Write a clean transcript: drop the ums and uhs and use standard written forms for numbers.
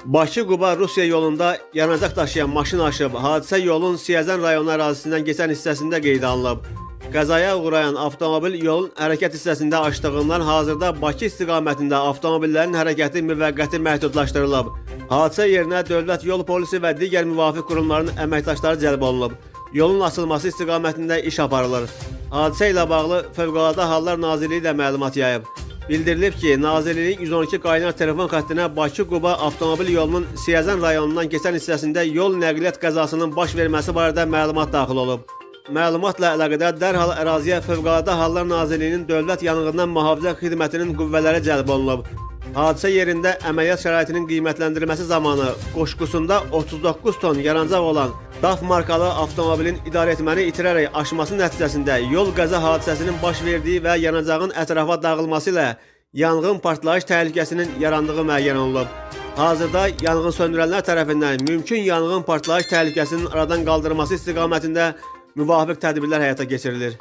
Bakı-Quba Rusiya yolunda yanacaq daşıyan maşın aşıb. Hadisə yolun Siyəzən rayonu ərazisindən keçən hissəsində qeydə alınıb. Qəzaya uğrayan avtomobil yolun hərəkət hissəsində açdığından hazırda Bakı istiqamətində avtomobillərin hərəkəti müvəqqəti məhdudlaşdırılıb. Hadisə yerinə dövlət yol polisi və digər müvafiq qurumların əməkdaşları cəlb olunub. Yolun açılması istiqamətində iş aparılır. Hadisə ilə bağlı Fövqəladə Hallar Nazirliyi də məlumat yayıb. Bildirilib ki, Nazirliyin 112 qaynar telefon xəttinə Bakı-Quba avtomobil yolunun Siyəzən rayonundan keçən hissəsində yol nəqliyyat qəzasının baş verməsi barədə məlumat daxil olub. Məlumatla əlaqədar dərhal əraziyə Fövqəladə Hallar Nazirliyinin Dövlət Yanğından Mühafizə Xidmətinin qüvvələri cəlb olunub. Hadisə yerində əməliyyat şəraitinin qiymətləndirilməsi zamanı qoşqusunda 39 ton yarancaq olan DAF markalı avtomobilin idarəetməni itirərək aşması nəticəsində yol qəza hadisəsinin baş verdiyi və yanacağın ətrafa dağılması ilə yanğın partlayış təhlükəsinin yarandığı müəyyən olunub. Hazırda yanğın söndürənlər tərəfindən mümkün yanğın partlayış təhlükəsinin aradan qaldırılması istiqamətində müvafiq tədbirlər həyata keçirilir.